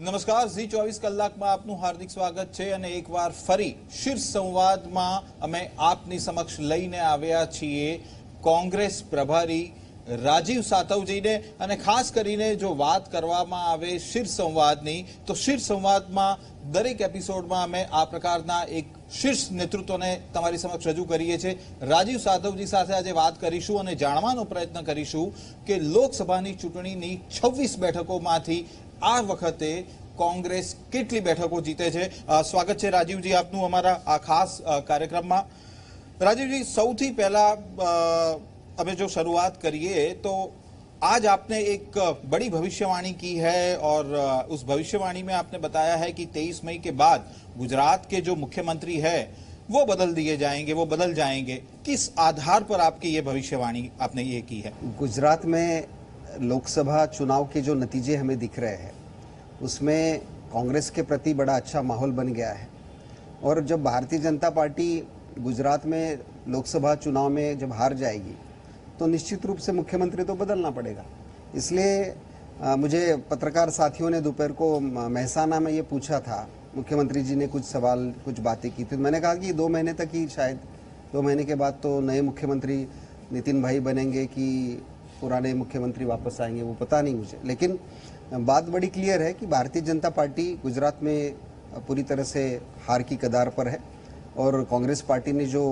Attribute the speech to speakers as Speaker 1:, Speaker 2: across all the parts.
Speaker 1: નમસ્કાર ઝી 24 કલાકમાં આપનું હાર્દિક સ્વાગત છે અને એકવાર ફરી શીર્ષ સંવાદમાં અમે આપની સમક્ષ લઈને આવ્યા છીએ કોંગ્રેસ પ્રભારી રાજીવ સાતવજીને અને ખાસ કરીને જો વાત કરવામાં આવે શીર્ષ સંવાદની તો શીર્ષ સંવાદમાં દરેક એપિસોડમાં અમે આ પ્રકારના એક શીર્ષ નેતૃત્વને તમારી સમક્ષ રજૂ કરીએ છીએ। રાજીવ સાતવજી સાથે આજે વાત કરીશું અને જાણવાનો પ્રયત્ન કરીશું કે લોકસભાની ચૂંટણીની 26 બેઠકોમાંથી આ વખતે કોંગ્રેસ કેટલી બેઠકો જીતે છે। સ્વાગત છે રાજીવજી આપનું અમારા આ ખાસ કાર્યક્રમમાં। राजीव जी સૌથી પહેલા अबे जो शुरुआत करिए तो आज आपने एक बड़ी भविष्यवाणी की है और उस भविष्यवाणी में आपने बताया है कि 23 मई के बाद गुजरात के जो मुख्यमंत्री है वो बदल दिए जाएंगे, वो बदल जाएंगे। किस आधार पर आपकी ये भविष्यवाणी आपने ये की है?
Speaker 2: गुजरात में लोकसभा चुनाव के जो नतीजे हमें दिख रहे हैं उसमें कांग्रेस के प्रति बड़ा अच्छा माहौल बन गया है और जब भारतीय जनता पार्टी गुजरात में लोकसभा चुनाव में जब हार जाएगी तो निश्चित रूप से मुख्यमंत्री तो बदलना पड़ेगा। इसलिए मुझे पत्रकार साथियों ने दोपहर को मेहसाना में ये पूछा था, मुख्यमंत्री जी ने कुछ सवाल कुछ बातें की थी। मैंने कहा कि 2 महीने तक ही, शायद 2 महीने के बाद तो नए मुख्यमंत्री नितिन भाई बनेंगे कि पुराने मुख्यमंत्री वापस आएंगे वो पता नहीं मुझे, लेकिन बात बड़ी क्लियर है कि भारतीय जनता पार्टी गुजरात में पूरी तरह से हार की कगार पर है और कांग्रेस पार्टी ने जो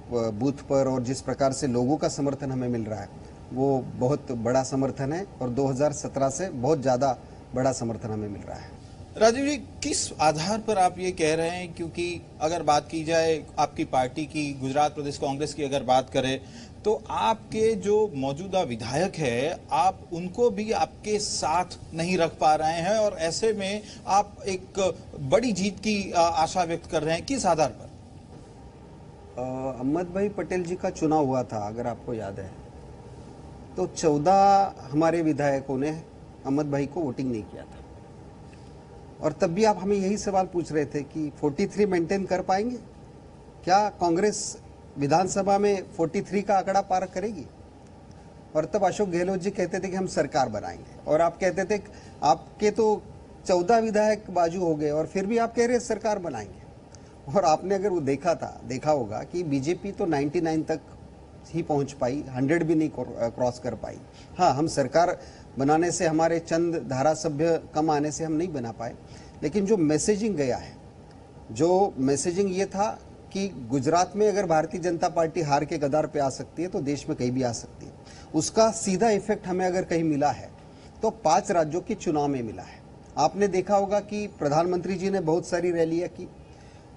Speaker 2: बूथ पर और जिस प्रकार से लोगों का समर्थन हमें मिल रहा है वो बहुत बड़ा समर्थन है और 2017 से बहुत ज़्यादा बड़ा समर्थन हमें मिल रहा है।
Speaker 1: राजीव जी किस आधार पर आप ये कह रहे हैं, क्योंकि अगर बात की जाए आपकी पार्टी की, गुजरात प्रदेश कांग्रेस की अगर बात करें तो आपके जो मौजूदा विधायक है आप उनको भी आपके साथ नहीं रख पा रहे हैं और ऐसे में आप एक बड़ी जीत की आशा व्यक्त कर रहे हैं, किस आधार पर?
Speaker 2: अहमद भाई पटेल जी का चुनाव हुआ था, अगर आपको याद है, तो 14 हमारे विधायकों ने अहमद भाई को वोटिंग नहीं किया था और तब भी आप हमें यही सवाल पूछ रहे थे कि 43 मेंटेन कर पाएंगे क्या? कांग्रेस विधानसभा में 43 का आंकड़ा पार करेगी? और तब अशोक गहलोत जी कहते थे कि हम सरकार बनाएंगे और आप कहते थे आपके तो 14 विधायक बाजू हो गए और फिर भी आप कह रहे सरकार बनाएंगे। और आपने अगर वो देखा होगा कि बीजेपी तो 99 तक ही पहुंच पाई, 100 भी नहीं क्रॉस कर पाई। हाँ, हम सरकार बनाने से, हमारे चंद धारासभ्य कम आने से हम नहीं बना पाए, लेकिन जो मैसेजिंग गया है, जो मैसेजिंग ये था कि गुजरात में अगर भारतीय जनता पार्टी हार के कगार पे आ सकती है तो देश में कहीं भी आ सकती है, उसका सीधा इफेक्ट हमें अगर कहीं मिला है तो 5 राज्यों के चुनाव में मिला है। आपने देखा होगा कि प्रधानमंत्री जी ने बहुत सारी रैलियां की,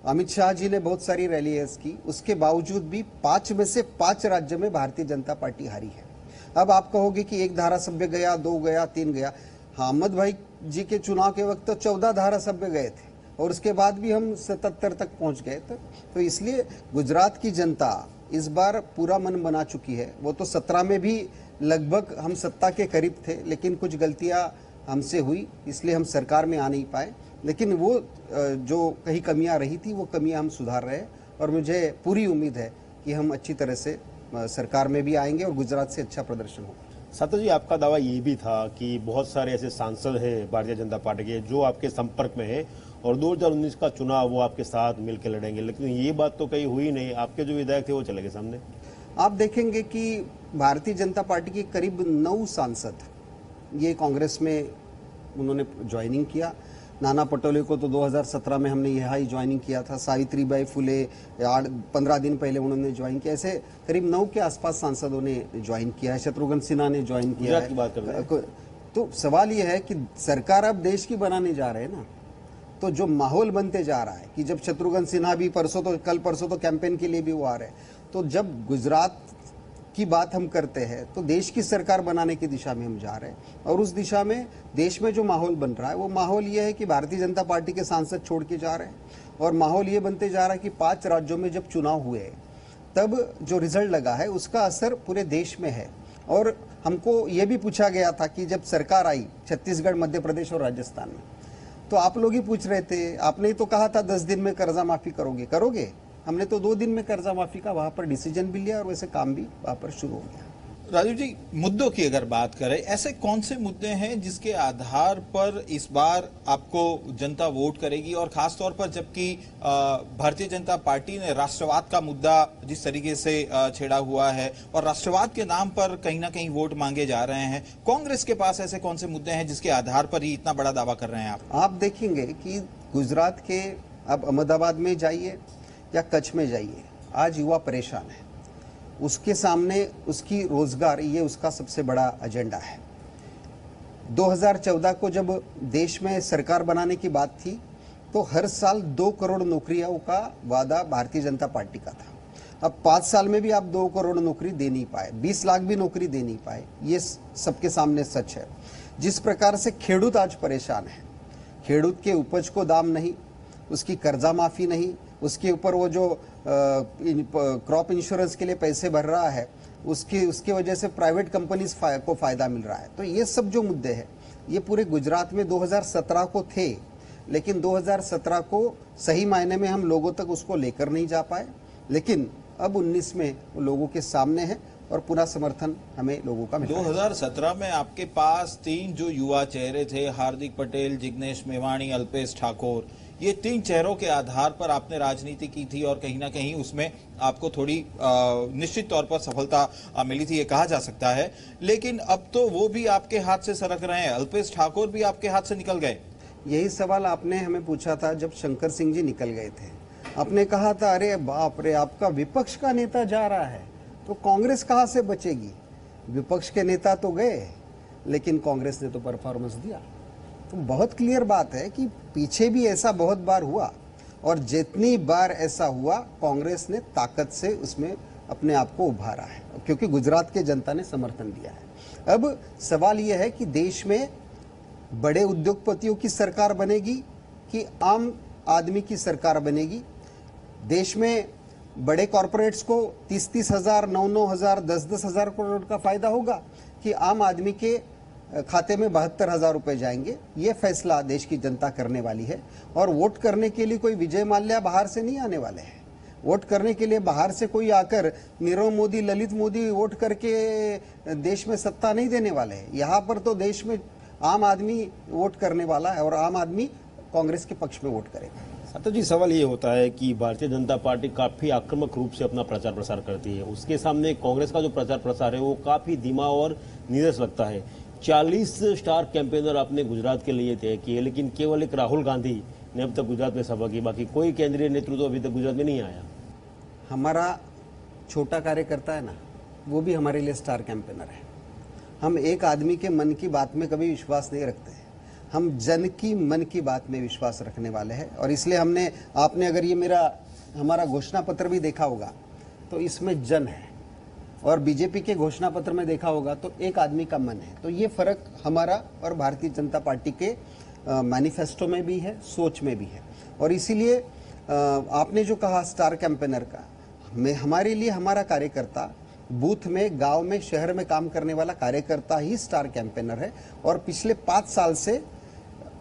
Speaker 2: अमित शाह जी ने बहुत सारी रैलियां की, उसके बावजूद भी 5 में से 5 राज्य में भारतीय जनता पार्टी हारी है। अब आप कहोगे कि 1 धारासभ्य गया, 2 गया, 3 गया। हाँ, अहमद भाई जी के चुनाव के वक्त तो 14 धारासभ्य गए थे और उसके बाद भी हम 77 तक पहुंच गए थे। तो इसलिए गुजरात की जनता इस बार पूरा मन बना चुकी है। वो तो 17 में भी लगभग हम सत्ता के करीब थे, लेकिन कुछ गलतियां हमसे हुई इसलिए हम सरकार में आ नहीं पाए, लेकिन वो जो कहीं कमियां रही थी वो कमियां हम सुधार रहे हैं और मुझे पूरी उम्मीद है कि हम अच्छी तरह से सरकार में भी आएंगे और गुजरात से अच्छा प्रदर्शन होगा।
Speaker 3: सातव जी, आपका दावा ये भी था कि बहुत सारे ऐसे सांसद हैं भारतीय जनता पार्टी के जो आपके संपर्क में है और 2019 का चुनाव वो आपके साथ मिलकर लड़ेंगे, लेकिन ये बात तो कहीं हुई नहीं। आपके जो विधायक थे वो चले गए सामने।
Speaker 2: आप देखेंगे कि भारतीय जनता पार्टी के करीब 9 सांसद ये कांग्रेस में उन्होंने ज्वाइनिंग किया। नाना पटोले को तो 2017 में हमने यहाँ ही ज्वाइनिंग किया था, सावित्रीबाई फुले 15 दिन पहले उन्होंने ज्वाइन किया, ऐसे करीब 9 के आसपास सांसदों ने ज्वाइन किया है। शत्रुघ्न सिन्हा ने ज्वाइन किया है।
Speaker 3: की बात कर रहे हैं।
Speaker 2: तो सवाल ये है कि सरकार अब देश की बनाने जा रहे हैं ना, तो जो माहौल बनते जा रहा है कि जब शत्रुघ्न सिन्हा भी कल परसों तो कैंपेन के लिए भी वो आ रहे हैं, तो जब गुजरात की बात हम करते हैं तो देश की सरकार बनाने की दिशा में हम जा रहे हैं और उस दिशा में देश में जो माहौल बन रहा है वो माहौल ये है कि भारतीय जनता पार्टी के सांसद छोड़ के जा रहे हैं और माहौल ये बनते जा रहा है कि 5 राज्यों में जब चुनाव हुए तब जो रिजल्ट लगा है उसका असर पूरे देश में है। और हमको ये भी पूछा गया था कि जब सरकार आई छत्तीसगढ़, मध्य प्रदेश और राजस्थान में, तो आप लोग ही पूछ रहे थे, आपने ही तो कहा था 10 दिन में कर्जा माफी करोगे। हमने तो 2 दिन में कर्जा माफी का वहां पर डिसीजन भी लिया और वैसे काम भी वहां पर शुरू हो गया।
Speaker 1: राजीव जी, मुद्दों की अगर बात करें, ऐसे कौन से मुद्दे हैं जिसके आधार पर इस बार आपको जनता वोट करेगी, और खासतौर पर जबकि भारतीय जनता पार्टी ने राष्ट्रवाद का मुद्दा जिस तरीके से छेड़ा हुआ है और राष्ट्रवाद के नाम पर कहीं ना कहीं वोट मांगे जा रहे हैं, कांग्रेस के पास ऐसे कौन से मुद्दे हैं जिसके आधार पर ही इतना बड़ा दावा कर रहे हैं
Speaker 2: आप देखेंगे कि गुजरात के, अब अहमदाबाद में जाइए या कच्छ में जाइए, आज युवा परेशान है। उसके सामने उसकी रोजगार, ये उसका सबसे बड़ा एजेंडा है। 2014 को जब देश में सरकार बनाने की बात थी तो हर साल 2 करोड़ नौकरियों का वादा भारतीय जनता पार्टी का था। अब 5 साल में भी आप 2 करोड़ नौकरी दे नहीं पाए, 20 लाख भी नौकरी दे नहीं पाए, ये सबके सामने सच है। जिस प्रकार से खेडूत आज परेशान है, खेडूत के उपज को दाम नहीं, उसकी कर्जा माफी नहीं, उसके ऊपर वो जो क्रॉप इंश्योरेंस के लिए पैसे भर रहा है, उसकी वजह से प्राइवेट कंपनीज को फायदा मिल रहा है। तो ये सब जो मुद्दे हैं, ये पूरे गुजरात में 2017 को थे, लेकिन 2017 को सही मायने में हम लोगों तक उसको लेकर नहीं जा पाए, लेकिन अब 19 में वो लोगों के सामने है और पूरा समर्थन हमें लोगों का मिला।
Speaker 1: 2017 में आपके पास 3 जो युवा चेहरे थे, हार्दिक पटेल, जिग्नेश मेवाणी, अल्पेश ठाकोर, ये 3 चेहरों के आधार पर आपने राजनीति की थी और कहीं ना कहीं उसमें आपको थोड़ी निश्चित तौर पर सफलता मिली थी, ये कहा जा सकता है। लेकिन अब तो वो भी आपके हाथ से सरक रहे हैं, अल्पेश ठाकोर भी आपके हाथ से निकल गए।
Speaker 2: यही सवाल आपने हमें पूछा था जब शंकर सिंह जी निकल गए थे। आपने कहा था, अरे बाप रे, आपका विपक्ष का नेता जा रहा है तो कांग्रेस कहां से बचेगी। विपक्ष के नेता तो गए, लेकिन कांग्रेस ने तो परफॉर्मेंस दिया। तो बहुत क्लियर बात है कि पीछे भी ऐसा बहुत बार हुआ, और जितनी बार ऐसा हुआ कांग्रेस ने ताकत से उसमें अपने आप को उभारा है, क्योंकि गुजरात के जनता ने समर्थन दिया है। अब सवाल यह है कि देश में बड़े उद्योगपतियों की सरकार बनेगी कि आम आदमी की सरकार बनेगी। देश में बड़े कॉरपोरेट्स को 30-30 हजार, 9-9 हजार, 10-10 हजार करोड़ का फायदा होगा कि आम आदमी के खाते में 72,000 रुपए जाएंगे। ये फैसला देश की जनता करने वाली है। और वोट करने के लिए कोई विजय माल्या बाहर से नहीं आने वाले हैं। वोट करने के लिए बाहर से कोई आकर नीरव मोदी, ललित मोदी वोट करके देश में सत्ता नहीं देने वाले हैं। यहाँ पर तो देश में आम आदमी वोट करने वाला है और आम आदमी कांग्रेस के पक्ष में वोट करेगा।
Speaker 3: सातव जी, सवाल ये होता है कि भारतीय जनता पार्टी काफी आक्रामक रूप से अपना प्रचार प्रसार करती है, उसके सामने कांग्रेस का जो प्रचार प्रसार है वो काफी धीमा और नीरस लगता है। 40 स्टार कैंपेनर आपने गुजरात के लिए तय किए, लेकिन केवल एक राहुल गांधी ने अब तक गुजरात में सभा की, बाकी कोई केंद्रीय नेतृत्व अभी तक गुजरात में नहीं आया।
Speaker 2: हमारा छोटा कार्यकर्ता है ना, वो भी हमारे लिए स्टार कैंपेनर है। हम एक आदमी के मन की बात में कभी विश्वास नहीं रखते हैं, हम जन की मन की बात में विश्वास रखने वाले हैं। और इसलिए आपने अगर ये हमारा घोषणा पत्र भी देखा होगा तो इसमें जन है, और बीजेपी के घोषणा पत्र में देखा होगा तो एक आदमी का मन है। तो ये फर्क हमारा और भारतीय जनता पार्टी के मैनिफेस्टो में भी है, सोच में भी है। और इसीलिए आपने जो कहा स्टार कैंपेनर का, हमारे लिए हमारा कार्यकर्ता बूथ में, गांव में, शहर में काम करने वाला कार्यकर्ता ही स्टार कैंपेनर है। और पिछले 5 साल से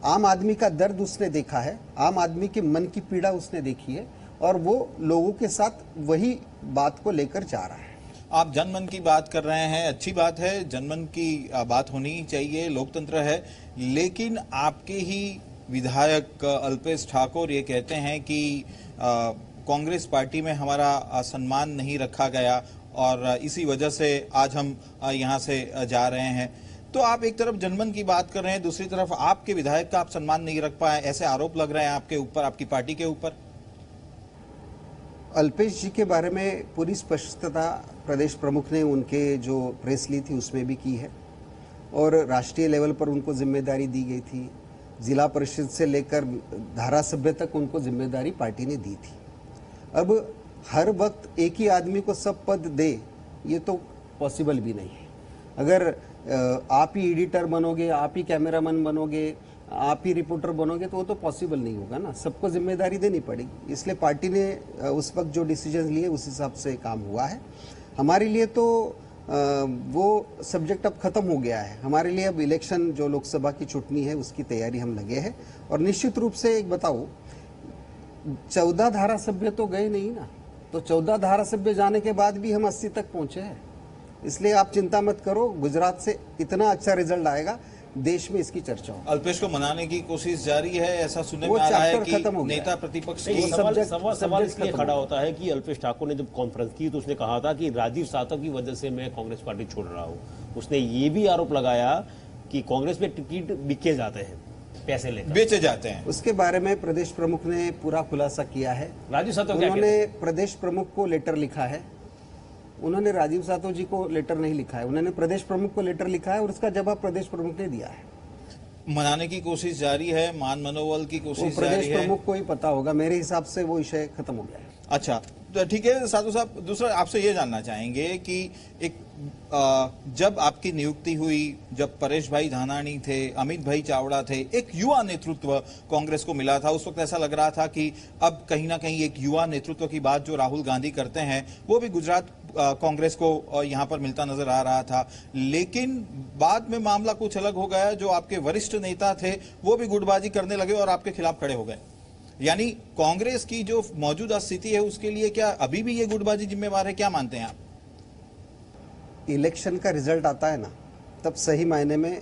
Speaker 2: आम आदमी का दर्द उसने देखा है, आम आदमी के मन की पीड़ा उसने देखी है, और वो लोगों के साथ वही बात को लेकर जा रहा है।
Speaker 1: आप जनमन की बात कर रहे हैं, अच्छी बात है, जनमन की बात होनी ही चाहिए, लोकतंत्र है। लेकिन आपके ही विधायक अल्पेश ठाकोर ये कहते हैं कि कांग्रेस पार्टी में हमारा सम्मान नहीं रखा गया और इसी वजह से आज हम यहाँ से जा रहे हैं। तो आप एक तरफ जनमन की बात कर रहे हैं, दूसरी तरफ आपके विधायक का आप सम्मान नहीं रख पाए, ऐसे आरोप लग रहे हैं आपके ऊपर, आपकी पार्टी के ऊपर।
Speaker 2: अल्पेश जी के बारे में पूरी स्पष्टता प्रदेश प्रमुख ने उनके जो प्रेस ली थी उसमें भी की है, और राष्ट्रीय लेवल पर उनको जिम्मेदारी दी गई थी। जिला परिषद से लेकर धारासभ्य तक उनको जिम्मेदारी पार्टी ने दी थी। अब हर वक्त एक ही आदमी को सब पद दे, ये तो पॉसिबल भी नहीं है। अगर आप ही एडिटर बनोगे, आप ही कैमरामैन बनोगे, आप ही रिपोर्टर बनोगे तो वो तो पॉसिबल नहीं होगा ना, सबको जिम्मेदारी देनी पड़ेगी। इसलिए पार्टी ने उस वक्त जो डिसीजन लिए उस हिसाब से काम हुआ है। हमारे लिए तो वो सब्जेक्ट अब खत्म हो गया है। हमारे लिए अब इलेक्शन, जो लोकसभा की चुनाव है उसकी तैयारी हम लगे हैं। और निश्चित रूप से एक बताओ, 14 धारासभ्य तो गए नहीं ना, तो 14 धारासभ्य जाने के बाद भी हम 80 तक पहुंचे हैं। इसलिए आप चिंता मत करो, गुजरात से इतना अच्छा रिजल्ट आएगा, देश में इसकी चर्चा हो।
Speaker 1: अल्पेश को मनाने की कोशिश जारी है, ऐसा सुनने
Speaker 2: वो
Speaker 1: में आ रहा है
Speaker 2: चैप्टर
Speaker 1: कि
Speaker 2: खत्म हो गया
Speaker 1: नेता
Speaker 2: है।
Speaker 1: प्रतिपक्ष
Speaker 3: नहीं,
Speaker 1: की
Speaker 3: सवाल इसलिए खड़ा होता है कि अल्पेश ठाकुर ने जब कॉन्फ्रेंस की तो उसने कहा था कि राजीव सातव की वजह से मैं कांग्रेस पार्टी छोड़ रहा हूं। उसने ये भी आरोप लगाया कि कांग्रेस में टिकट बिके जाते हैं, पैसे लेकर
Speaker 1: बेचे जाते हैं।
Speaker 2: उसके बारे में प्रदेश प्रमुख ने पूरा खुलासा किया है।
Speaker 3: राजीव सातव क्या
Speaker 2: उन्होंने प्रदेश प्रमुख को लेटर लिखा है। उन्होंने राजीव सातव जी को लेटर नहीं लिखा है, उन्होंने प्रदेश प्रमुख को लेटर लिखा है और उसका जवाब प्रदेश प्रमुख ने दिया है।
Speaker 1: मनाने की कोशिश जारी है, मान मनोबल की
Speaker 2: वो
Speaker 1: कोशिश
Speaker 2: प्रदेश
Speaker 1: जारी है।
Speaker 2: प्रमुख को ही पता होगा, मेरे हिसाब से वो विषय खत्म हो गया है।
Speaker 1: अच्छा, तो ठीक है साधु साहब, दूसरा आपसे ये जानना चाहेंगे कि एक जब आपकी नियुक्ति हुई, जब परेश भाई धानाणी थे, अमित भाई चावड़ा थे, एक युवा नेतृत्व कांग्रेस को मिला था। उस वक्त ऐसा लग रहा था कि अब कहीं ना कहीं एक युवा नेतृत्व की बात जो राहुल गांधी करते हैं वो भी गुजरात कांग्रेस को यहाँ पर मिलता नजर आ रहा था। लेकिन बाद में मामला कुछ अलग हो गया, जो आपके वरिष्ठ नेता थे वो भी गुटबाजी करने लगे और आपके खिलाफ खड़े हो गए। यानी कांग्रेस की जो मौजूदा स्थिति है उसके लिए क्या अभी भी ये गुटबाजी जिम्मेवार है, क्या मानते हैं आप?
Speaker 2: इलेक्शन का रिजल्ट आता है ना, तब सही मायने में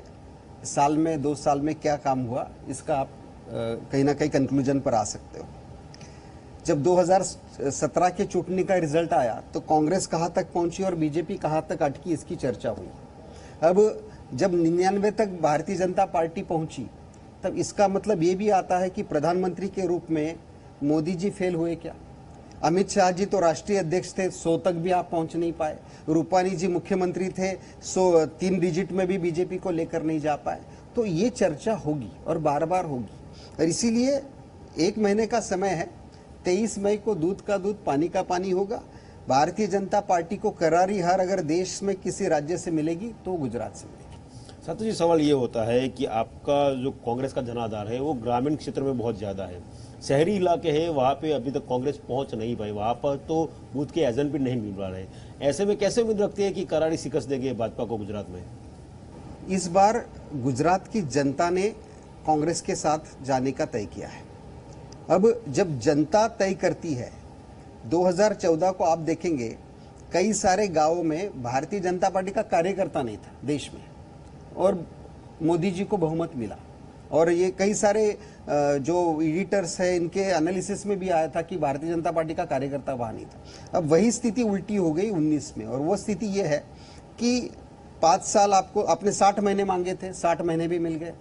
Speaker 2: साल में 2 साल में क्या काम हुआ इसका आप कहीं ना कहीं कंक्लूजन पर आ सकते हो। जब 2017 के चुनाव का रिजल्ट आया तो कांग्रेस कहां तक पहुंची और बीजेपी कहां तक अटकी, इसकी चर्चा हुई। अब जब 99 तक भारतीय जनता पार्टी पहुंची तब इसका मतलब ये भी आता है कि प्रधानमंत्री के रूप में मोदी जी फेल हुए क्या? अमित शाह जी तो राष्ट्रीय अध्यक्ष थे, 100 तक भी आप पहुंच नहीं पाए। रूपानी जी मुख्यमंत्री थे, 3 डिजिट में भी बीजेपी को लेकर नहीं जा पाए। तो ये चर्चा होगी और बार बार होगी, और इसीलिए 1 महीने का समय है। 23 मई को दूध का दूध पानी का पानी होगा। भारतीय जनता पार्टी को करारी हार अगर देश में किसी राज्य से मिलेगी तो गुजरात से मिलेगी।
Speaker 3: सातव जी, सवाल ये होता है कि आपका जो कांग्रेस का जनाधार है वो ग्रामीण क्षेत्र में बहुत ज्यादा है, शहरी इलाके हैं वहां पे अभी तक कांग्रेस पहुंच नहीं पाई, वहां पर तो बूथ के एजेंट भी नहीं मिल रहा है। ऐसे में कैसे उम्मीद रखते हैं कि करारी शिकस्त देंगे भाजपा को गुजरात में?
Speaker 2: इस बार गुजरात की जनता ने कांग्रेस के साथ जाने का तय किया है। अब जब जनता तय करती है, 2014 को आप देखेंगे कई सारे गांवों में भारतीय जनता पार्टी का कार्यकर्ता नहीं था देश में, और मोदी जी को बहुमत मिला। और ये कई सारे जो एडिटर्स है इनके एनालिसिस में भी आया था कि भारतीय जनता पार्टी का कार्यकर्ता वहां नहीं था। अब वही स्थिति उल्टी हो गई 19 में, और वो स्थिति ये है कि 5 साल आपने 60 महीने मांगे थे, 60 महीने भी मिल गए।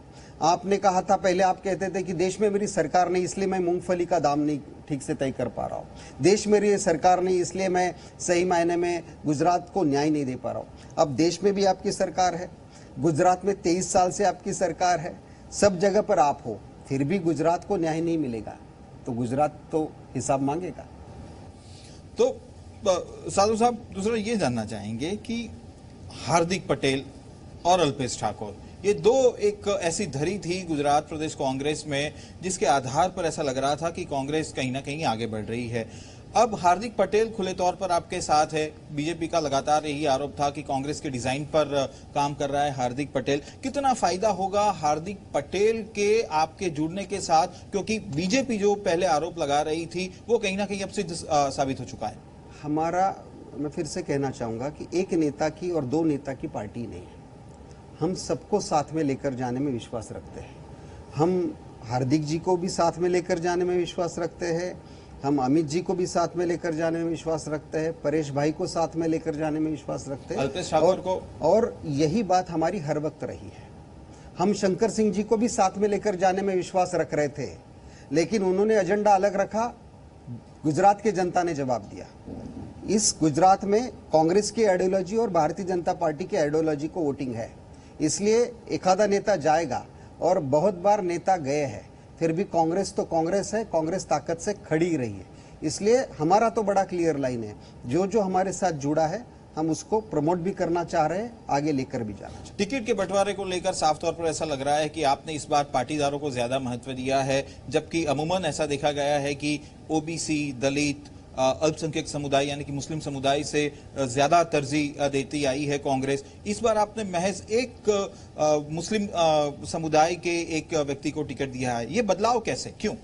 Speaker 2: आपने कहा था, पहले आप कहते थे कि देश में मेरी सरकार नहीं इसलिए मैं मूंगफली का दाम नहीं ठीक से तय कर पा रहा हूँ, देश में मेरी सरकार नहीं इसलिए मैं सही मायने में गुजरात को न्याय नहीं दे पा रहा हूँ। अब देश में भी आपकी सरकार है, गुजरात में 23 साल से आपकी सरकार है, सब जगह पर आप हो, फिर भी गुजरात को न्याय नहीं मिलेगा तो गुजरात तो हिसाब मांगेगा।
Speaker 1: तो साधु साहब, दूसरा ये जानना चाहेंगे कि हार्दिक पटेल और अल्पेश ठाकुर, ये दो एक ऐसी धरी थी गुजरात प्रदेश कांग्रेस में जिसके आधार पर ऐसा लग रहा था कि कांग्रेस कहीं ना कहीं आगे बढ़ रही है। अब हार्दिक पटेल खुले तौर पर आपके साथ है, बीजेपी का लगातार यही आरोप था कि कांग्रेस के डिजाइन पर काम कर रहा है हार्दिक पटेल। कितना फायदा होगा हार्दिक पटेल के आपके जुड़ने के साथ, क्योंकि बीजेपी जो पहले आरोप लगा रही थी वो कहीं ना कहीं अब सिद्ध साबित हो चुका है।
Speaker 2: हमारा, मैं फिर से कहना चाहूंगा कि एक नेता की और 2 नेता की पार्टी नहीं है, हम सबको साथ में लेकर जाने में विश्वास रखते हैं। हम हार्दिक जी को भी साथ में लेकर जाने में विश्वास रखते हैं, हम अमित जी को भी साथ में लेकर जाने में विश्वास रखते हैं, परेश भाई को साथ में लेकर जाने में विश्वास रखते हैं,
Speaker 1: अल्पेश ठाकुर को,
Speaker 2: और यही बात हमारी हर वक्त रही है। हम शंकर सिंह जी को भी साथ में लेकर जाने में विश्वास रख रहे थे, लेकिन उन्होंने एजेंडा अलग रखा, गुजरात की जनता ने जवाब दिया। इस गुजरात में कांग्रेस की आइडियोलॉजी और भारतीय जनता पार्टी की आइडियोलॉजी को वोटिंग है, इसलिए एक आधा नेता जाएगा, और बहुत बार नेता गए हैं, फिर भी कांग्रेस तो कांग्रेस है, कांग्रेस ताकत से खड़ी रही है। इसलिए हमारा तो बड़ा क्लियर लाइन है, जो जो हमारे साथ जुड़ा है हम उसको प्रमोट भी करना चाह रहे हैं, आगे लेकर भी जाना चाहते हैं।
Speaker 1: टिकट के बंटवारे को लेकर साफ तौर पर ऐसा लग रहा है कि आपने इस बार पाटीदारों को ज्यादा महत्व दिया है, जबकि अमूमन ऐसा देखा गया है कि ओबीसी, दलित, अल्पसंख्यक समुदाय यानी कि मुस्लिम समुदाय से ज्यादा तरजीह देती आई है कांग्रेस। इस बार आपने महज एक मुस्लिम समुदाय के एक व्यक्ति को टिकट दिया है, ये बदलाव कैसे, क्यों?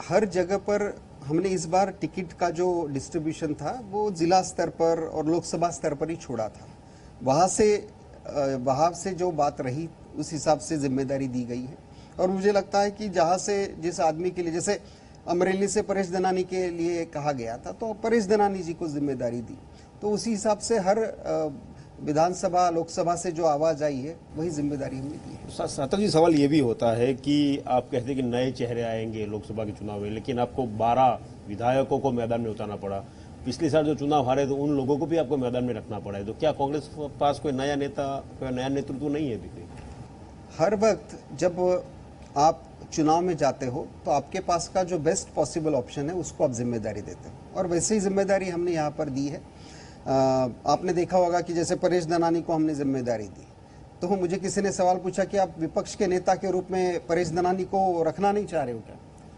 Speaker 2: हर जगह पर हमने इस बार टिकट का जो डिस्ट्रीब्यूशन था वो जिला स्तर पर और लोकसभा स्तर पर ही छोड़ा था। वहाँ से जो बात रही उस हिसाब से जिम्मेदारी दी गई है। और मुझे लगता है कि जहाँ से जिस आदमी के लिए, जैसे अमरेली से परेश दनानी के लिए कहा गया था तो परेश दनानी जी को जिम्मेदारी दी, तो उसी हिसाब से हर विधानसभा लोकसभा से जो आवाज आई है वही जिम्मेदारी हमने दी है।
Speaker 3: सातव जी, सवाल ये भी होता है कि आप कहते हैं कि नए चेहरे आएंगे लोकसभा के चुनाव में, लेकिन आपको 12 विधायकों को मैदान में उतारना पड़ा। पिछले साल जो चुनाव हारे तो उन लोगों को भी आपको मैदान में रखना पड़ा है, तो क्या कांग्रेस के पास कोई नया नेता, कोई नया नेतृत्व नहीं है अभी कोई?
Speaker 2: हर वक्त जब आप चुनाव में जाते हो तो आपके पास का जो बेस्ट पॉसिबल ऑप्शन है उसको आप जिम्मेदारी देते हो, और वैसे ही जिम्मेदारी हमने यहाँ पर दी है। आपने देखा होगा कि जैसे परेश दनानी को हमने जिम्मेदारी दी, तो मुझे किसी ने सवाल पूछा कि आप विपक्ष के नेता के रूप में परेश दनानी को रखना नहीं चाह रहे हो क्या?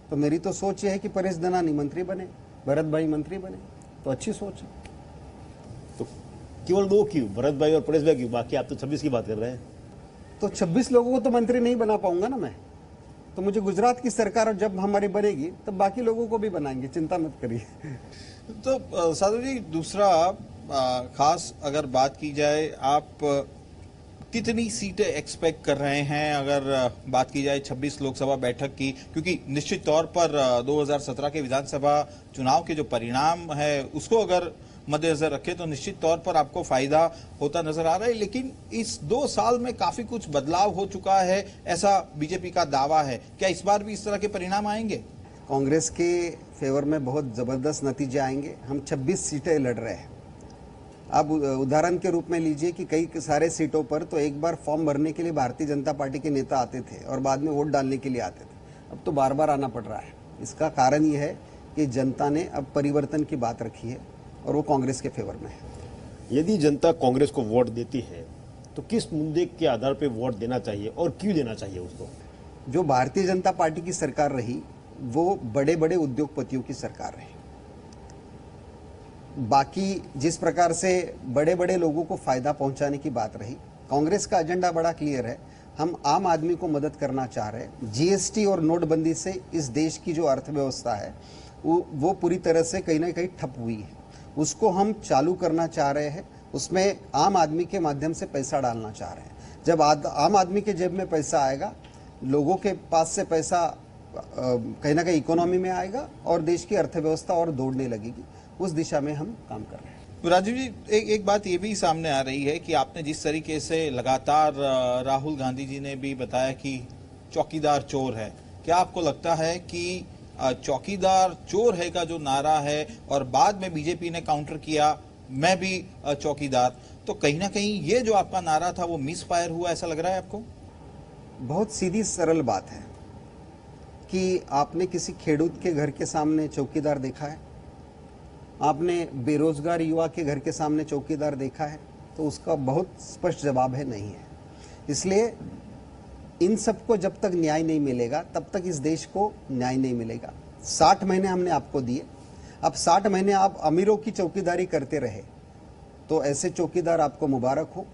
Speaker 2: तो मेरी तो सोच ये है कि परेश दनानी मंत्री बने, भरत भाई मंत्री बने, तो अच्छी सोच है।
Speaker 3: तो केवल 2 क्यों, भरत भाई और परेश भाई क्यों? बाकी आप तो 26 की बात कर रहे हैं।
Speaker 2: तो 26 लोगों को तो मंत्री नहीं बना पाऊंगा ना मैं, तो मुझे गुजरात की सरकार जब हमारी बनेगी तब बाकी लोगों को भी बनाएंगे, चिंता मत करिए।
Speaker 1: तो साधु जी, दूसरा खास अगर बात की जाए, आप कितनी सीटें एक्सपेक्ट कर रहे हैं अगर बात की जाए 26 लोकसभा बैठक की? क्योंकि निश्चित तौर पर 2017 के विधानसभा चुनाव के जो परिणाम है उसको अगर मद्देनजर रखें तो निश्चित तौर पर आपको फायदा होता नजर आ रहा है, लेकिन इस 2 साल में काफी कुछ बदलाव हो चुका है, ऐसा बीजेपी का दावा है। क्या इस बार भी इस तरह के परिणाम आएंगे?
Speaker 2: कांग्रेस के फेवर में बहुत जबरदस्त नतीजे आएंगे। हम 26 सीटें लड़ रहे हैं। आप उदाहरण के रूप में लीजिए कि कई सारे सीटों पर तो एक बार फॉर्म भरने के लिए भारतीय जनता पार्टी के नेता आते थे और बाद में वोट डालने के लिए आते थे, अब तो बार बार आना पड़ रहा है। इसका कारण ये है कि जनता ने अब परिवर्तन की बात रखी है और वो कांग्रेस के फेवर में है।
Speaker 3: यदि जनता कांग्रेस को वोट देती है तो किस मुद्दे के आधार पर वोट देना चाहिए और क्यों देना चाहिए उसको?
Speaker 2: जो भारतीय जनता पार्टी की सरकार रही वो बड़े बड़े उद्योगपतियों की सरकार रही। बाकी जिस प्रकार से बड़े बड़े लोगों को फायदा पहुंचाने की बात रही, कांग्रेस का एजेंडा बड़ा क्लियर है। हम आम आदमी को मदद करना चाह रहे हैं। जीएसटी और नोटबंदी से इस देश की जो अर्थव्यवस्था है वो पूरी तरह से कहीं ना कहीं ठप हुई है, उसको हम चालू करना चाह रहे हैं। उसमें आम आदमी के माध्यम से पैसा डालना चाह रहे हैं। जब आम आदमी के जेब में पैसा आएगा, लोगों के पास से पैसा कहीं ना कहीं इकोनॉमी में आएगा और देश की अर्थव्यवस्था और दौड़ने लगेगी। उस दिशा में हम काम कर रहे हैं।
Speaker 1: राजीव जी, एक बात ये भी सामने आ रही है कि आपने जिस तरीके से लगातार राहुल गांधी जी ने भी बताया कि चौकीदार चोर है, क्या आपको लगता है कि चौकीदार चोर है का जो नारा है और बाद में बीजेपी ने काउंटर किया मैं भी चौकीदार, तो कहीं ना कहीं ये जो आपका नारा था वो मिस फायर हुआ, ऐसा लग रहा है आपको?
Speaker 2: बहुत सीधी सरल बात है कि आपने किसी खेडूत के घर के सामने चौकीदार देखा है? आपने बेरोजगार युवा के घर के सामने चौकीदार देखा है? तो उसका बहुत स्पष्ट जवाब है, नहीं है। इसलिए इन सबको जब तक न्याय नहीं मिलेगा तब तक इस देश को न्याय नहीं मिलेगा। 60 महीने हमने आपको दिए, अब 60 महीने आप अमीरों की चौकीदारी करते रहे, तो ऐसे चौकीदार आपको मुबारक हो।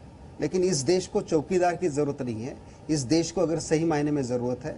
Speaker 2: लेकिन इस देश को चौकीदार की जरूरत नहीं है। इस देश को अगर सही मायने में जरूरत है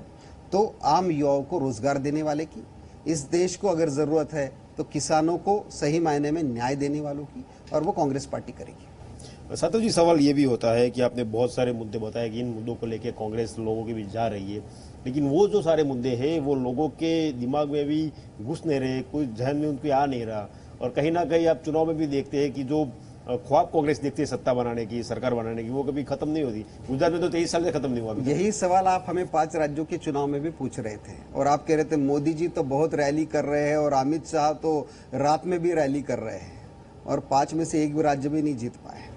Speaker 2: तो आम युवाओं को रोजगार देने वाले की, इस देश को अगर जरूरत है तो किसानों को सही मायने में न्याय देने वालों की, और वो कांग्रेस पार्टी करेगी।
Speaker 3: सातव जी, सवाल ये भी होता है कि आपने बहुत सारे मुद्दे बताए कि इन मुद्दों को लेकर कांग्रेस लोगों के बीच जा रही है, लेकिन वो जो सारे मुद्दे हैं वो लोगों के दिमाग में भी घुस नहीं रहे, कोई जहन में उनके आ नहीं रहा। और कहीं ना कहीं आप चुनाव में भी देखते हैं कि जो ख्वाब कांग्रेस देखती है सत्ता बनाने की, सरकार बनाने की, वो कभी खत्म नहीं होती। गुजरात में तो 23 साल से खत्म नहीं हुआ।
Speaker 2: यही सवाल आप हमें 5 राज्यों के चुनाव में भी पूछ रहे थे और आप कह रहे थे मोदी जी तो बहुत रैली कर रहे हैं और अमित शाह तो रात में भी रैली कर रहे हैं, और 5 में से एक भी राज्य भी नहीं जीत पाए।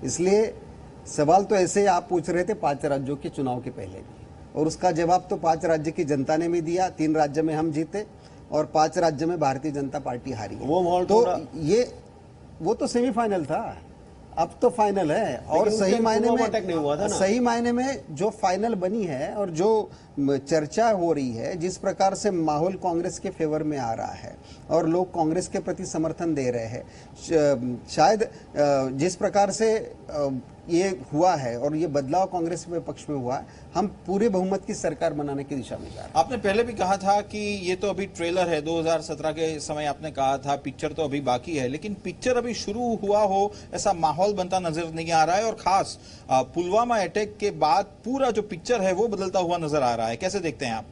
Speaker 2: इसलिए सवाल तो ऐसे ही आप पूछ रहे थे 5 राज्यों के चुनाव के पहले भी, और उसका जवाब तो 5 राज्य की जनता ने भी दिया। 3 राज्य में हम जीते और 5 राज्य में भारतीय जनता पार्टी हारी।
Speaker 3: वो माहौल
Speaker 2: तो वो तो सेमीफाइनल था, अब तो फाइनल है। और सही मायने में जो फाइनल बनी है और जो चर्चा हो रही है, जिस प्रकार से माहौल कांग्रेस के फेवर में आ रहा है और लोग कांग्रेस के प्रति समर्थन दे रहे हैं, शायद जिस प्रकार से ये हुआ है और ये बदलाव कांग्रेस के पक्ष में हुआ है, हम पूरे बहुमत की सरकार बनाने की दिशा में जा रहे हैं।
Speaker 1: आपने पहले भी कहा था कि ये तो अभी ट्रेलर है, 2017 के समय आपने कहा था पिक्चर तो अभी बाकी है, लेकिन पिक्चर अभी शुरू हुआ हो ऐसा माहौल बनता नजर नहीं आ रहा है और खास पुलवामा अटैक के बाद पूरा जो पिक्चर है वो बदलता हुआ नजर आ रहा है। कैसे देखते हैं आप?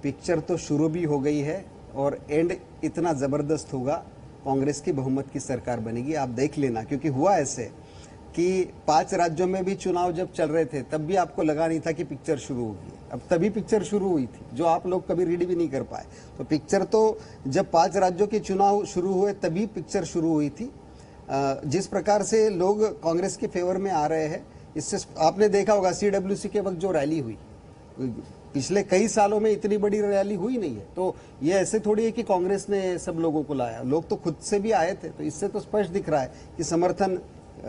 Speaker 2: पिक्चर तो शुरू भी हो गई है और एंड इतना जबरदस्त होगा, कांग्रेस की बहुमत की सरकार बनेगी, आप देख लेना। क्योंकि हुआ ऐसे कि 5 राज्यों में भी चुनाव जब चल रहे थे तब भी आपको लगा नहीं था कि पिक्चर शुरू होगी, अब तभी पिक्चर शुरू हुई थी, जो आप लोग कभी रीड भी नहीं कर पाए। तो पिक्चर तो जब 5 राज्यों के चुनाव शुरू हुए तभी पिक्चर शुरू हुई थी। जिस प्रकार से लोग कांग्रेस के फेवर में आ रहे हैं, इससे आपने देखा होगा CWC के वक्त जो रैली हुई, पिछले कई सालों में इतनी बड़ी रैली हुई नहीं है। तो ये ऐसे थोड़ी है कि कांग्रेस ने सब लोगों को लाया, लोग तो खुद से भी आए थे। तो इससे तो स्पष्ट दिख रहा है कि समर्थन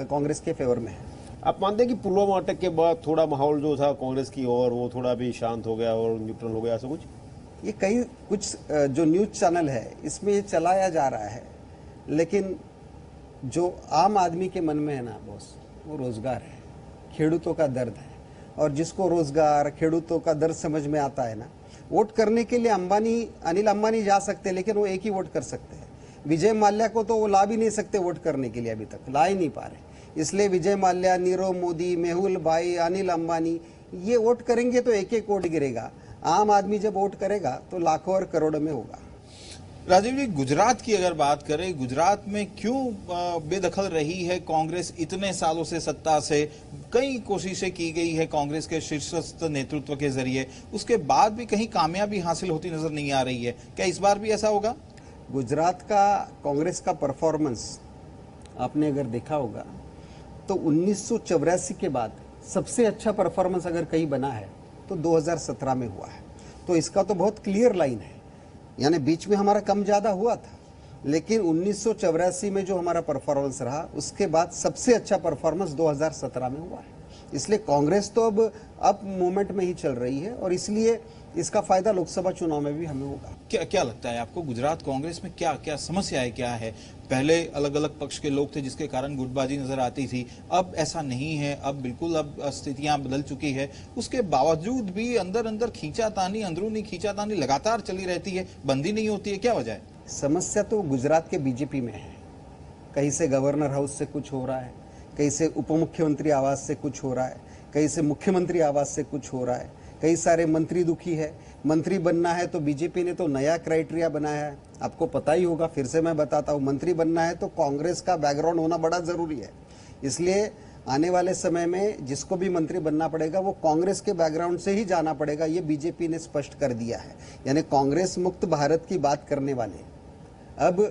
Speaker 2: कांग्रेस के फेवर में है।
Speaker 3: आप मानते हैं कि पुलवामा अटैक के बाद थोड़ा माहौल जो था कांग्रेस की ओर वो थोड़ा भी शांत हो गया और न्यूट्रल हो गया, ऐसा कुछ?
Speaker 2: ये कई कुछ जो न्यूज चैनल है इसमें ये चलाया जा रहा है, लेकिन जो आम आदमी के मन में है ना बॉस, वो रोजगार है, खेडूतों का दर्द है। और जिसको रोजगार, खेडूतों का दर्द समझ में आता है ना, वोट करने के लिए अनिल अंबानी जा सकते हैं, लेकिन वो एक ही वोट कर सकते हैं। विजय माल्या को तो वो ला भी नहीं सकते वोट करने के लिए, अभी तक ला ही नहीं पा रहे। इसलिए विजय माल्या, नीरव मोदी, मेहुल भाई, अनिल अंबानी ये वोट करेंगे तो एक एक वोट गिरेगा। आम आदमी जब वोट करेगा तो लाखों और करोड़ों में होगा।
Speaker 1: राजीव जी, गुजरात की अगर बात करें, गुजरात में क्यों बेदखल रही है कांग्रेस इतने सालों से सत्ता से? कई कोशिशें की गई है कांग्रेस के शीर्षस्थ नेतृत्व के जरिए, उसके बाद भी कहीं कामयाबी हासिल होती नजर नहीं आ रही है। क्या इस बार भी ऐसा होगा?
Speaker 2: गुजरात का कांग्रेस का परफॉर्मेंस आपने अगर देखा होगा तो 1984 के बाद सबसे अच्छा परफॉर्मेंस अगर कहीं बना है तो 2017 में हुआ है। तो इसका तो बहुत क्लियर लाइन है, यानी बीच में हमारा कम ज्यादा हुआ था, लेकिन 1984 में जो हमारा परफॉर्मेंस रहा उसके बाद सबसे अच्छा परफॉर्मेंस 2017 में हुआ है। इसलिए कांग्रेस तो अब मूवमेंट में ही चल रही है और इसलिए इसका फायदा लोकसभा चुनाव में भी हमें होगा।
Speaker 1: क्या लगता है आपको, गुजरात कांग्रेस में क्या क्या समस्या है, क्या है? पहले अलग अलग पक्ष के लोग थे जिसके कारण गुटबाजी नजर आती थी, अब ऐसा नहीं है, अब बिल्कुल अब स्थितियां बदल चुकी है। उसके बावजूद भी अंदर अंदर खींचातानी, अंदरूनी खींचातानी लगातार चली रहती है, बंदी नहीं होती है, क्या वजह है?
Speaker 2: समस्या तो गुजरात के बीजेपी में है। कहीं से गवर्नर हाउस से कुछ हो रहा है, कहीं से उप मुख्यमंत्री आवास से कुछ हो रहा है, कहीं से मुख्यमंत्री आवास से कुछ हो रहा है। कई सारे मंत्री दुखी है। मंत्री बनना है तो बीजेपी ने तो नया क्राइटेरिया बनाया है, आपको पता ही होगा, फिर से मैं बताता हूँ। मंत्री बनना है तो कांग्रेस का बैकग्राउंड होना बड़ा जरूरी है। इसलिए आने वाले समय में जिसको भी मंत्री बनना पड़ेगा वो कांग्रेस के बैकग्राउंड से ही जाना पड़ेगा, ये बीजेपी ने स्पष्ट कर दिया है। यानी कांग्रेस मुक्त भारत की बात करने वाले अब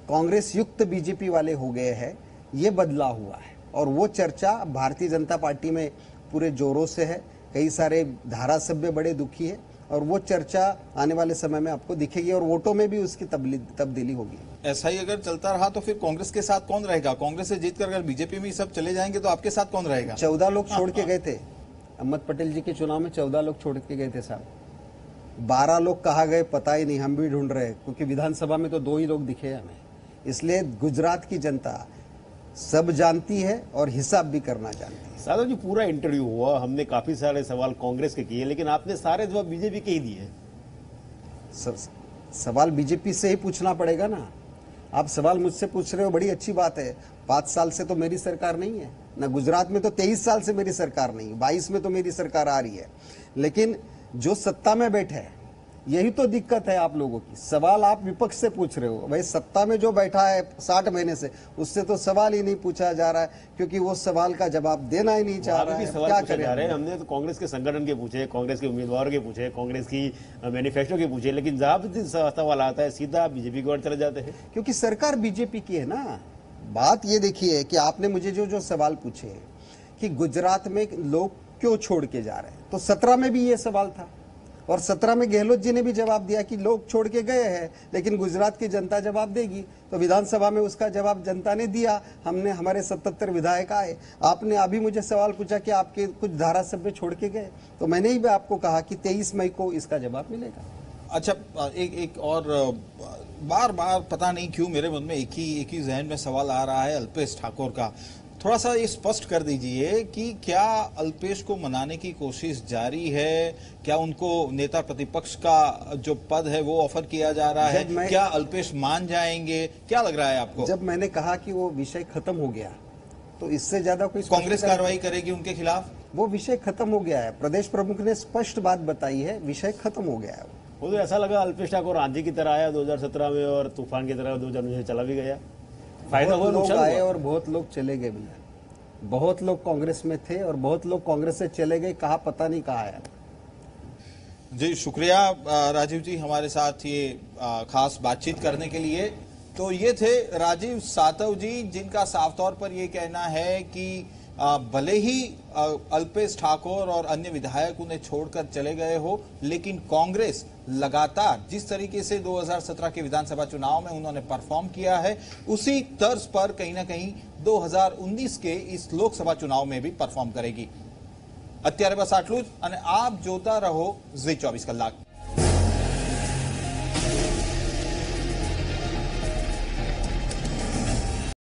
Speaker 2: कांग्रेस युक्त बीजेपी वाले हो गए हैं, ये बदलाव हुआ है। और वो चर्चा भारतीय जनता पार्टी में पूरे जोरों से है। कई सारे धारासभ्य बड़े दुखी है और वो चर्चा आने वाले समय में आपको दिखेगी और वोटों में भी उसकी तब्दीली होगी।
Speaker 1: ऐसा ही अगर चलता रहा तो फिर कांग्रेस के साथ कौन रहेगा? कांग्रेस से जीतकर अगर बीजेपी में सब चले जाएंगे तो आपके साथ कौन रहेगा?
Speaker 2: 14 लोग छोड़ के गए थे अहमद पटेल जी के चुनाव में, 14 लोग छोड़ के गए थे साहब। 12 लोग कहा गए पता ही नहीं, हम भी ढूंढ रहे हैं, क्योंकि विधानसभा में तो 2 ही लोग दिखे हमें। इसलिए गुजरात की जनता सब जानती है और हिसाब भी करना जानती है।
Speaker 3: साधव जी, पूरा इंटरव्यू हुआ, हमने काफी सारे सवाल कांग्रेस के किए, लेकिन आपने सारे जवाब बीजेपी के ही दिए।
Speaker 2: सवाल बीजेपी से ही पूछना पड़ेगा ना। आप सवाल मुझसे पूछ रहे हो, बड़ी अच्छी बात है। 5 साल से तो मेरी सरकार नहीं है ना, गुजरात में तो 23 साल से मेरी सरकार नहीं, 22 में तो मेरी सरकार आ रही है। लेकिन जो सत्ता में बैठे हैं, यही तो दिक्कत है आप लोगों की। सवाल आप विपक्ष से पूछ रहे हो, भाई सत्ता में जो बैठा है 60 महीने से, उससे तो सवाल ही नहीं पूछा जा रहा है, क्योंकि वो सवाल का जवाब देना ही नहीं चाह रहा है। क्या करें?
Speaker 3: हमने तो कांग्रेस के संगठन के पूछे, कांग्रेस के उम्मीदवारों के पूछे, कांग्रेस की मैनिफेस्टो के पूछे, लेकिन जब सवाल आता है सीधा बीजेपी की ओर चले जाते हैं,
Speaker 2: क्योंकि सरकार बीजेपी की है ना। बात ये देखिए कि आपने मुझे जो सवाल पूछे कि गुजरात में लोग क्यों छोड़ के जा रहे हैं, तो 17 में भी ये सवाल था और 17 में गहलोत जी ने भी जवाब दिया कि लोग छोड़ के गए हैं, लेकिन गुजरात की जनता जवाब देगी। तो विधानसभा में उसका जवाब जनता ने दिया। हमने हमारे 77 विधायक आए। आपने अभी मुझे सवाल पूछा कि आपके कुछ धारासभ्य छोड़ के गए, तो मैंने ही आपको कहा कि 23 मई को इसका जवाब मिलेगा।
Speaker 1: अच्छा, एक और बार बार पता नहीं क्यों मेरे मन में एक ही जहन में सवाल आ रहा है, अल्पेश ठाकोर का। थोड़ा सा ये स्पष्ट कर दीजिए कि क्या अल्पेश को मनाने की कोशिश जारी है? क्या उनको नेता प्रतिपक्ष का जो पद है वो ऑफर किया जा रहा है? क्या अल्पेश मान जाएंगे? क्या लग रहा है आपको?
Speaker 2: जब मैंने कहा कि वो विषय खत्म हो गया, तो इससे ज्यादा कोई
Speaker 1: कांग्रेस कार्रवाई करेगी उनके खिलाफ?
Speaker 2: वो विषय खत्म हो गया है। प्रदेश प्रमुख ने स्पष्ट बात बताई है, विषय खत्म हो गया है।
Speaker 3: वो तो ऐसा लगा अल्पेश ठाकुर आंधी की तरह आया 2017 में और तूफान की तरह 2019 में चला भी गया। फायदा हुआ,
Speaker 2: बहुत लोग
Speaker 3: नुकसान
Speaker 2: आए
Speaker 3: हुआ।
Speaker 2: और बहुत लोग चले गए भैया। बहुत लोग कांग्रेस में थे और बहुत लोग कांग्रेस से चले गए, कहा पता नहीं कहा आया।
Speaker 1: जी शुक्रिया राजीव जी, हमारे साथ ये खास बातचीत करने के लिए। तो ये थे राजीव सातव जी, जिनका साफ तौर पर ये कहना है कि भले ही अल्पेश ठाकुर और अन्य विधायक उन्हें छोड़कर चले गए हो, लेकिन कांग्रेस लगातार जिस तरीके से 2017 के विधानसभा चुनाव में उन्होंने परफॉर्म किया है, उसी तर्ज पर कहीं ना कहीं 2019 के इस लोकसभा चुनाव में भी परफॉर्म करेगी। અત્યારે બસ આટલું જ અને આપ જોતા રહો ઝી 24 કલાક।